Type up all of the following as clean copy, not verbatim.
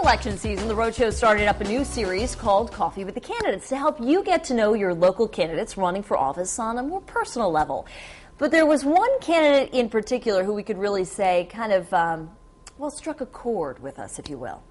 election season, the Rhode Show started up a new series called Coffee with the Candidates to help you get to know your local candidates running for office on a more personal level. But there was one candidate in particular who we could really say kind of, well, struck a chord with us, if you will.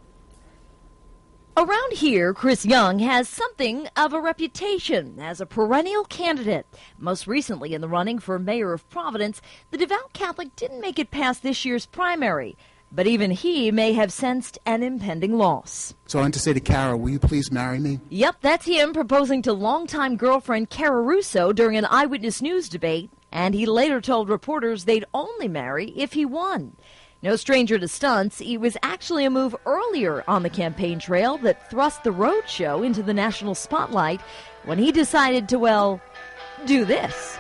Around here, Chris Young has something of a reputation as a perennial candidate. Most recently in the running for mayor of Providence, the devout Catholic didn't make it past this year's primary. But even he may have sensed an impending loss. So I want to say to Kara, will you please marry me? Yep, that's him proposing to longtime girlfriend Kara Russo during an Eyewitness News debate. And he later told reporters they'd only marry if he won. No stranger to stunts, it was actually a move earlier on the campaign trail that thrust the Rhode Show into the national spotlight when he decided to, well, do this.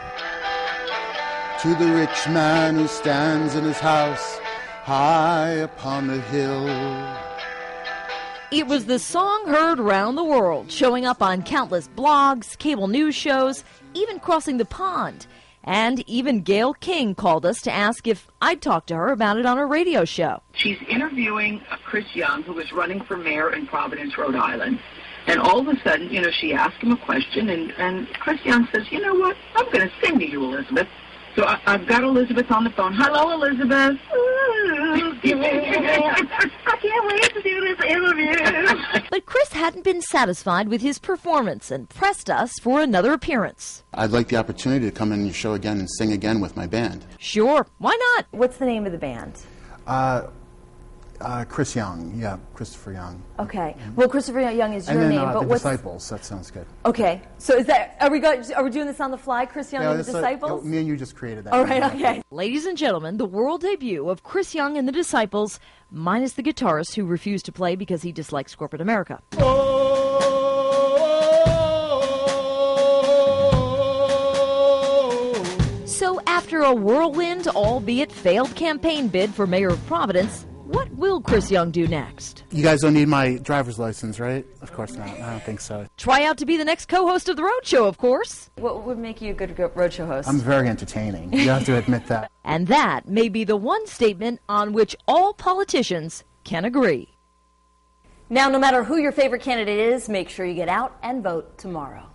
To the rich man who stands in his house high upon the hill. It was the song heard around the world, showing up on countless blogs, cable news shows, even crossing the pond. And even Gayle King called us to ask if I'd talk to her about it on her radio show. She's interviewing Chris Young, who is running for mayor in Providence, Rhode Island. And all of a sudden, she asked him a question, and Chris Young says, you know what, I'm going to sing to you, Elizabeth. So I've got Elizabeth on the phone. Hello, Elizabeth. I can't wait to do this interview. But Chris hadn't been satisfied with his performance and pressed us for another appearance. I'd like the opportunity to come in your show again and sing again with my band. Sure, why not? What's the name of the band? Chris Young, yeah, Christopher Young. Okay. Well, Christopher Young is your name, but the what's Disciples? That sounds good. Okay. So is that are we doing this on the fly? Chris Young and the Disciples? Me and you just created that. All right. Okay. Ladies and gentlemen, the world debut of Chris Young and the Disciples, minus the guitarist who refused to play because he dislikes corporate America. So after a whirlwind, albeit failed campaign bid for mayor of Providence, what will Chris Young do next? You guys don't need my driver's license, right? Of course not. I don't think so. Try out to be the next co-host of the Rhode Show, of course. What would make you a good Rhode Show host? I'm very entertaining. You have to admit that. And that may be the one statement on which all politicians can agree. Now, no matter who your favorite candidate is, make sure you get out and vote tomorrow.